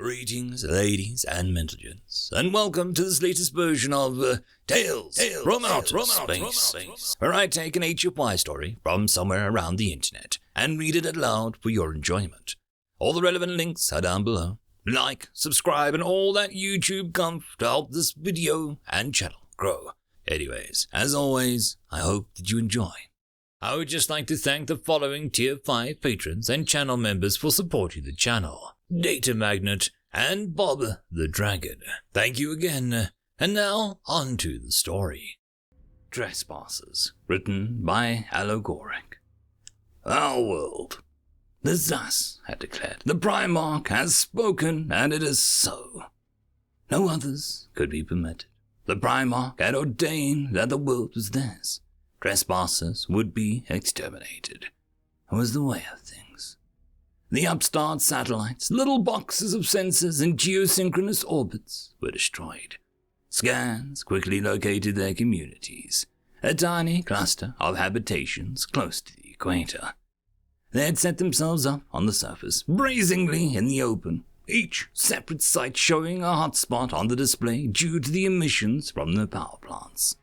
Greetings, ladies and gentlemen, and welcome to this latest version of Tales from Outer Space, where I take an HFY story from somewhere around the internet and read it aloud for your enjoyment. All the relevant links are down below. Like, subscribe, and all that YouTube comf to help this video and channel grow. Anyways, as always, I hope that you enjoy. I would just like to thank the following Tier 5 patrons and channel members for supporting the channel: Datamagnet and Bob the Dragon. Thank you again. And now, on to the story. Trespassers, written by Allergoric. Our world. The Zas had declared. The Primarch has spoken, and it is so. No others could be permitted. The Primarch had ordained that the world was theirs. Trespassers would be exterminated. It was the way of things. The upstart satellites, little boxes of sensors in geosynchronous orbits, were destroyed. Scans quickly located their communities, a tiny cluster of habitations close to the equator. They had set themselves up on the surface, brazenly in the open, each separate site showing a hotspot on the display due to the emissions from their power plants.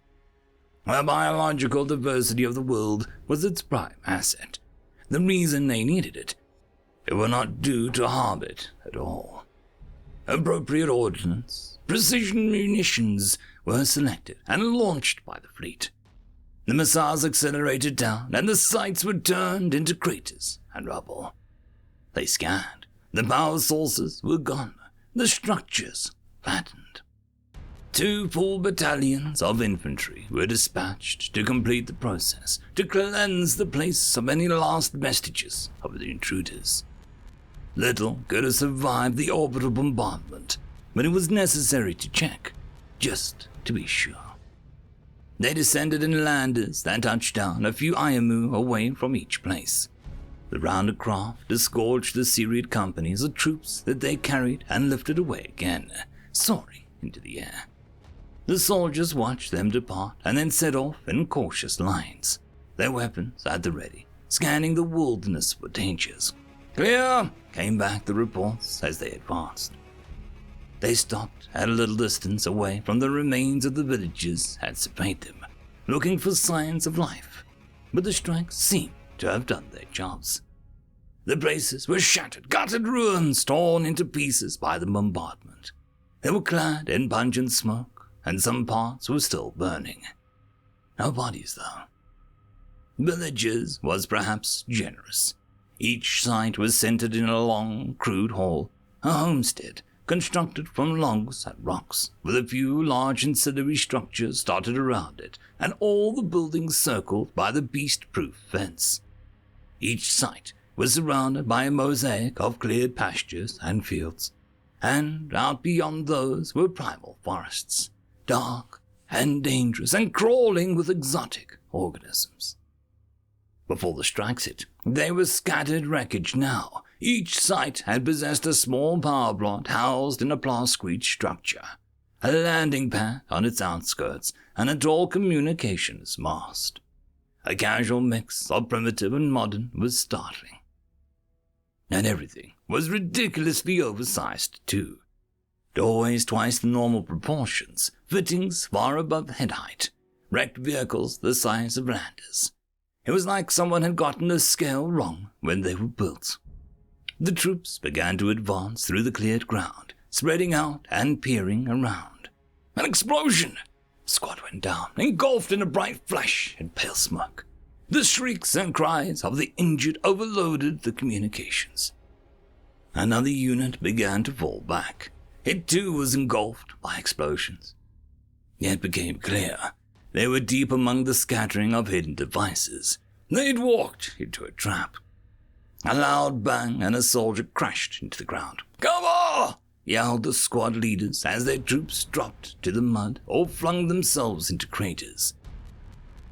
The biological diversity of the world was its prime asset, the reason they needed it. It were not due to harm it at all. Appropriate ordnance, precision munitions were selected and launched by the fleet. The missiles accelerated down, and the sites were turned into craters and rubble. They scanned. The power sources were gone, the structures flattened. 2 full battalions of infantry were dispatched to complete the process, to cleanse the place of any last vestiges of the intruders. Little could have survived the orbital bombardment, but it was necessary to check, just to be sure. They descended in landers that touched down a few IMU away from each place. The rounded craft disgorged the serried companies of troops that they carried and lifted away again, soaring into the air. The soldiers watched them depart and then set off in cautious lines, their weapons at the ready, scanning the wilderness for dangers. "Clear!" came back the reports as they advanced. They stopped at a little distance away from the remains of the villages had surveyed them, looking for signs of life, but the strikes seemed to have done their jobs. The places were shattered, gutted ruins torn into pieces by the bombardment. They were clad in pungent smoke, and some parts were still burning. No bodies, though. Villages was perhaps generous. Each site was centered in a long, crude hall, a homestead constructed from logs and rocks, with a few large ancillary structures dotted around it, and all the buildings circled by the beast-proof fence. Each site was surrounded by a mosaic of cleared pastures and fields, and out beyond those were primal forests, dark and dangerous and crawling with exotic organisms. Before the strikes hit, they were scattered wreckage now. Each site had possessed a small power plant housed in a plascrete structure, a landing pad on its outskirts, and a tall communications mast. A casual mix of primitive and modern was startling. And everything was ridiculously oversized, too. Doorways twice the normal proportions, fittings far above head height, wrecked vehicles the size of landers. It was like someone had gotten the scale wrong when they were built. The troops began to advance through the cleared ground, spreading out and peering around. An explosion! The squad went down, engulfed in a bright flash and pale smoke. The shrieks and cries of the injured overloaded the communications. Another unit began to fall back. It too was engulfed by explosions. It became clear they were deep among the scattering of hidden devices. They'd walked into a trap. A loud bang and a soldier crashed into the ground. "Cover!" yelled the squad leaders as their troops dropped to the mud or flung themselves into craters.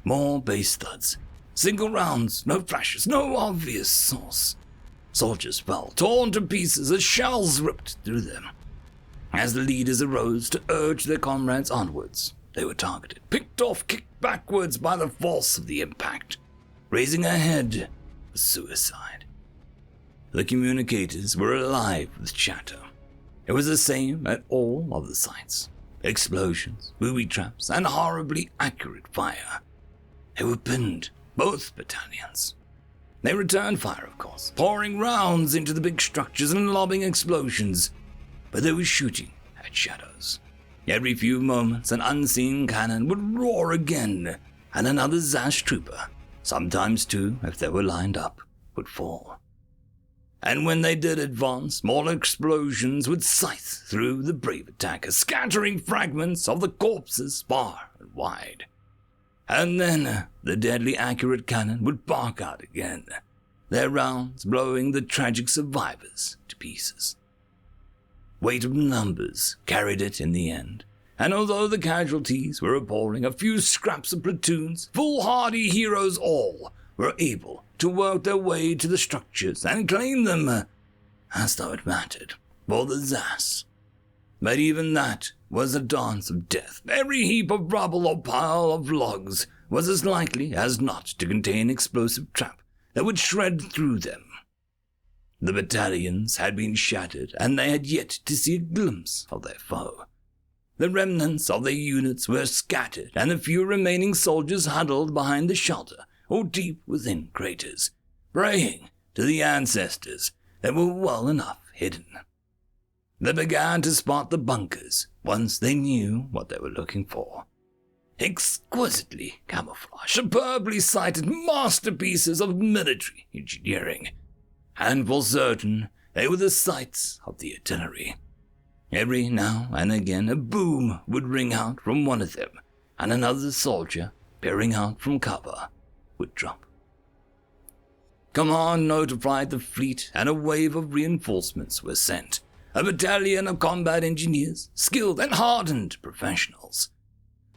More base thuds. Single rounds, no flashes, no obvious source. Soldiers fell, torn to pieces as shells ripped through them. As the leaders arose to urge their comrades onwards, they were targeted, picked off, kicked backwards by the force of the impact. Raising a head was suicide. The communicators were alive with chatter. It was the same at all of the sites. Explosions, booby traps, and horribly accurate fire. They were pinned, both battalions. They returned fire, of course, pouring rounds into the big structures and lobbing explosions, but they were shooting at shadows. Every few moments, an unseen cannon would roar again, and another Zash trooper, sometimes two if they were lined up, would fall. And when they did advance, more explosions would scythe through the brave attackers, scattering fragments of the corpses far and wide. And then the deadly accurate cannon would bark out again, their rounds blowing the tragic survivors to pieces. Weight of numbers carried it in the end, and although the casualties were appalling, a few scraps of platoons, foolhardy heroes all, were able to work their way to the structures and claim them, as though it mattered, for the Zas. But even that was a dance of death. Every heap of rubble or pile of logs was as likely as not to contain explosive trap that would shred through them. The battalions had been shattered, and they had yet to see a glimpse of their foe. The remnants of their units were scattered, and the few remaining soldiers huddled behind the shelter or deep within craters, praying to the ancestors that were well enough hidden. They began to spot the bunkers once they knew what they were looking for. Exquisitely camouflaged, superbly sighted masterpieces of military engineering. And for certain, they were the sights of the artillery. Every now and again a boom would ring out from one of them, and another soldier, peering out from cover, would drop. Command notified the fleet, and a wave of reinforcements were sent. A battalion of combat engineers, skilled and hardened professionals.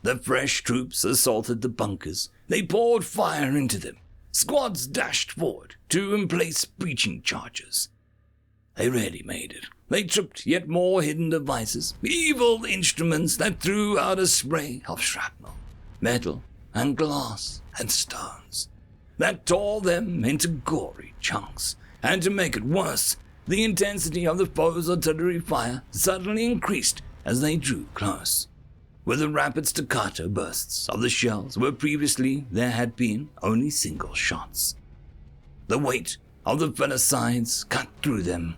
The fresh troops assaulted the bunkers. They poured fire into them. Squads dashed forward to emplace breaching charges. They rarely made it. They tripped yet more hidden devices, evil instruments that threw out a spray of shrapnel, metal, and glass and stones that tore them into gory chunks. And to make it worse, the intensity of the foe's artillery fire suddenly increased as they drew close, with the rapid staccato bursts of the shells where previously there had been only single shots. The weight of the felicides cut through them,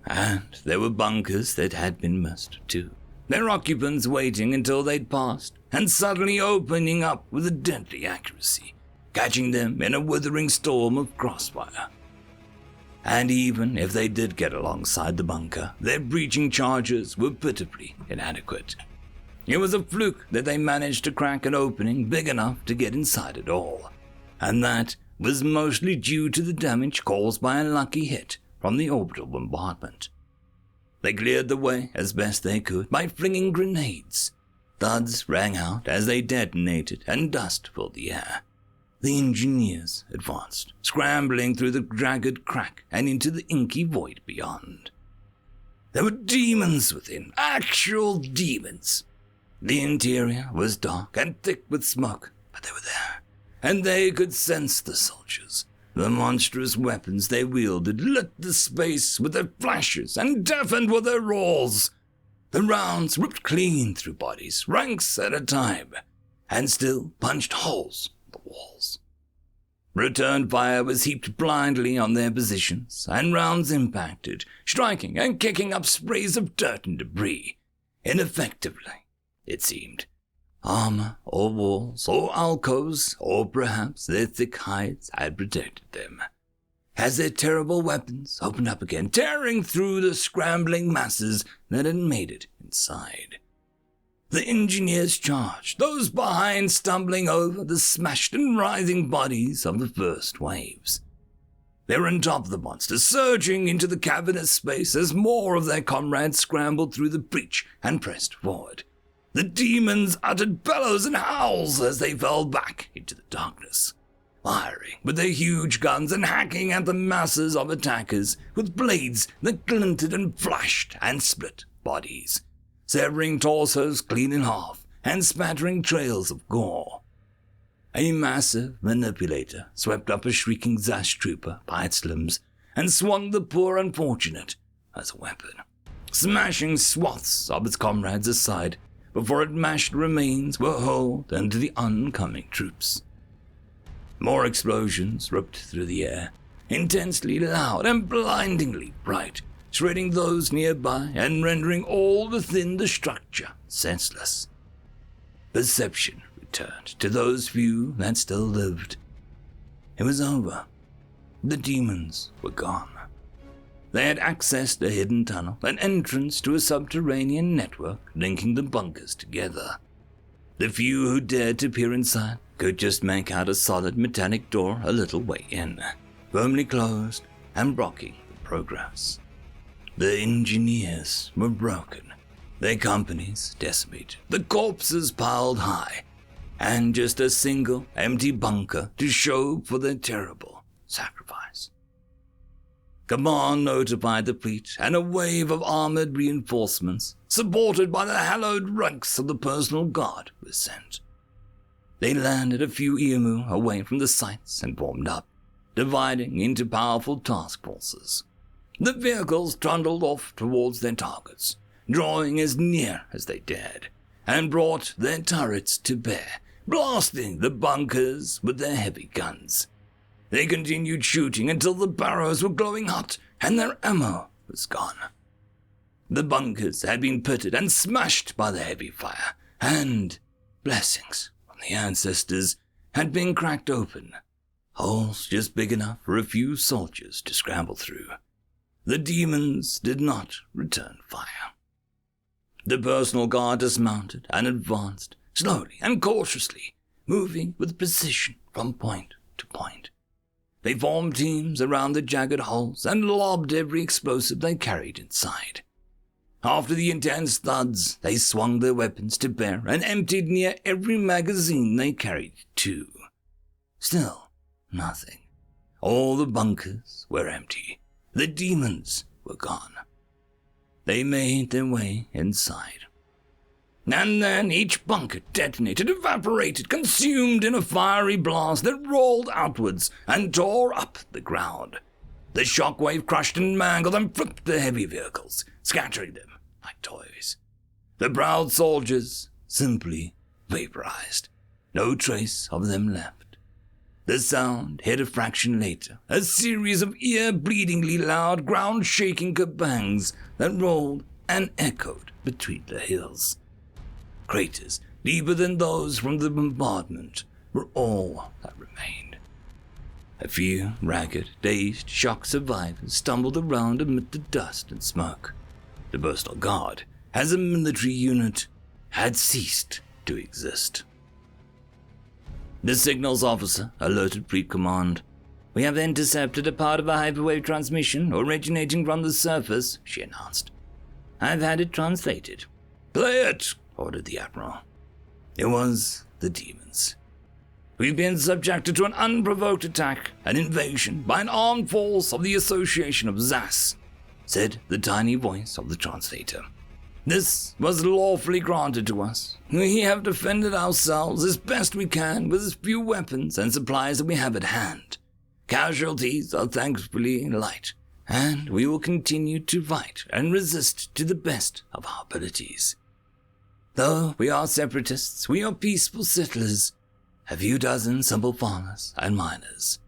and there were bunkers that had been missed too, their occupants waiting until they'd passed and suddenly opening up with a deadly accuracy, catching them in a withering storm of crossfire. And even if they did get alongside the bunker, their breaching charges were pitifully inadequate. It was a fluke that they managed to crack an opening big enough to get inside at all, and that was mostly due to the damage caused by a lucky hit from the orbital bombardment. They cleared the way as best they could by flinging grenades. Thuds rang out as they detonated, and dust filled the air. The engineers advanced, scrambling through the jagged crack and into the inky void beyond. There were demons within, actual demons. The interior was dark and thick with smoke, but they were there, and they could sense the soldiers. The monstrous weapons they wielded lit the space with their flashes and deafened with their roars. The rounds ripped clean through bodies, ranks at a time, and still punched holes in the walls. Return fire was heaped blindly on their positions, and rounds impacted, striking and kicking up sprays of dirt and debris. Ineffectively, it seemed. Armor, or walls, or alcoves, or perhaps their thick hides had protected them, as their terrible weapons opened up again, tearing through the scrambling masses that had made it inside. The engineers charged, those behind stumbling over the smashed and writhing bodies of the first waves. They were on top of the monsters, surging into the cavernous space as more of their comrades scrambled through the breach and pressed forward. The demons uttered bellows and howls as they fell back into the darkness, firing with their huge guns and hacking at the masses of attackers with blades that glinted and flashed and split bodies, severing torsos clean in half and spattering trails of gore. A massive manipulator swept up a shrieking Zash trooper by its limbs and swung the poor unfortunate as a weapon. smashing swaths of its comrades aside before its mashed remains were hurled into the oncoming troops. More explosions ripped through the air, intensely loud and blindingly bright, shredding those nearby and rendering all within the structure senseless. Perception returned to those few that still lived. It was over. The demons were gone. They had accessed a hidden tunnel, an entrance to a subterranean network linking the bunkers together. The few who dared to peer inside could just make out a solid metallic door a little way in, firmly closed and blocking the progress. The engineers were broken, their companies decimated, the corpses piled high, and just a single empty bunker to show for their terrible sacrifice. Command notified the fleet, and a wave of armored reinforcements, supported by the hallowed ranks of the personal guard, was sent. They landed a few emu away from the sites and formed up, dividing into powerful task forces. The vehicles trundled off towards their targets, drawing as near as they dared, and brought their turrets to bear, blasting the bunkers with their heavy guns. They continued shooting until the barrows were glowing hot and their ammo was gone. The bunkers had been pitted and smashed by the heavy fire, and blessings from the ancestors had been cracked open, holes just big enough for a few soldiers to scramble through. The demons did not return fire. The personal guard dismounted and advanced, slowly and cautiously, moving with precision from point to point. They formed teams around the jagged holes and lobbed every explosive they carried inside. After the intense thuds, they swung their weapons to bear and emptied near every magazine they carried too. Still, nothing. All the bunkers were empty. The demons were gone. They made their way inside. And then each bunker detonated, evaporated, consumed in a fiery blast that rolled outwards and tore up the ground. The shockwave crushed and mangled and flipped the heavy vehicles, scattering them like toys. The proud soldiers simply vaporized. No trace of them left. The sound hit a fraction later, a series of ear-bleedingly loud, ground-shaking kabangs that rolled and echoed between the hills. Craters deeper than those from the bombardment were all that remained. A few ragged, dazed, shocked survivors stumbled around amid the dust and smoke. The personal guard, as a military unit, had ceased to exist. The signals officer alerted Fleet Command. "We have intercepted a part of a hyperwave transmission originating from the surface," she announced. "I've had it translated." "Play it," ordered the Admiral. It was the demons. "We've been subjected to an unprovoked attack, an invasion, by an armed force of the Association of Zas," said the tiny voice of the translator. "This was lawfully granted to us. We have defended ourselves as best we can with as few weapons and supplies that we have at hand. Casualties are thankfully light, and we will continue to fight and resist to the best of our abilities. Though we are separatists, we are peaceful settlers, a few dozen simple farmers and miners."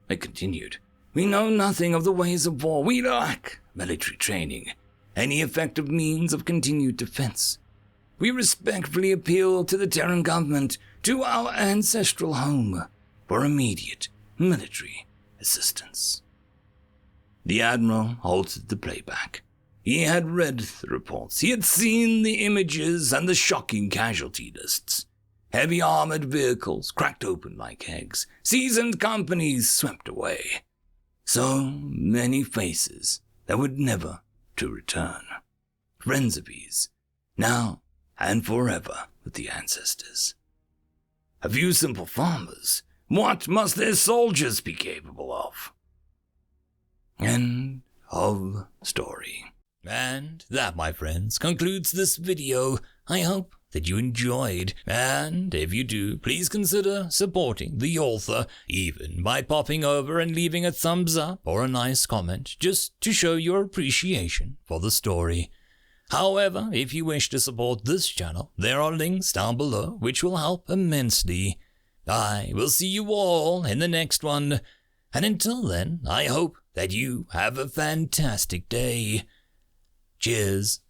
It continued, "We know nothing of the ways of war. We lack military training, any effective means of continued defense. We respectfully appeal to the Terran government, to our ancestral home, for immediate military assistance." The Admiral halted the playback. He had read the reports. He had seen the images and the shocking casualty lists. Heavy armored vehicles cracked open like eggs. Seasoned companies swept away. So many faces that would never to return. Friends of his, now and forever with the ancestors. A few simple farmers. What must their soldiers be capable of? End of story. And that, my friends, concludes this video. I hope that you enjoyed, and if you do, please consider supporting the author, even by popping over and leaving a thumbs up or a nice comment, just to show your appreciation for the story. However, if you wish to support this channel, there are links down below which will help immensely. I will see you all in the next one, and until then, I hope that you have a fantastic day. Cheers.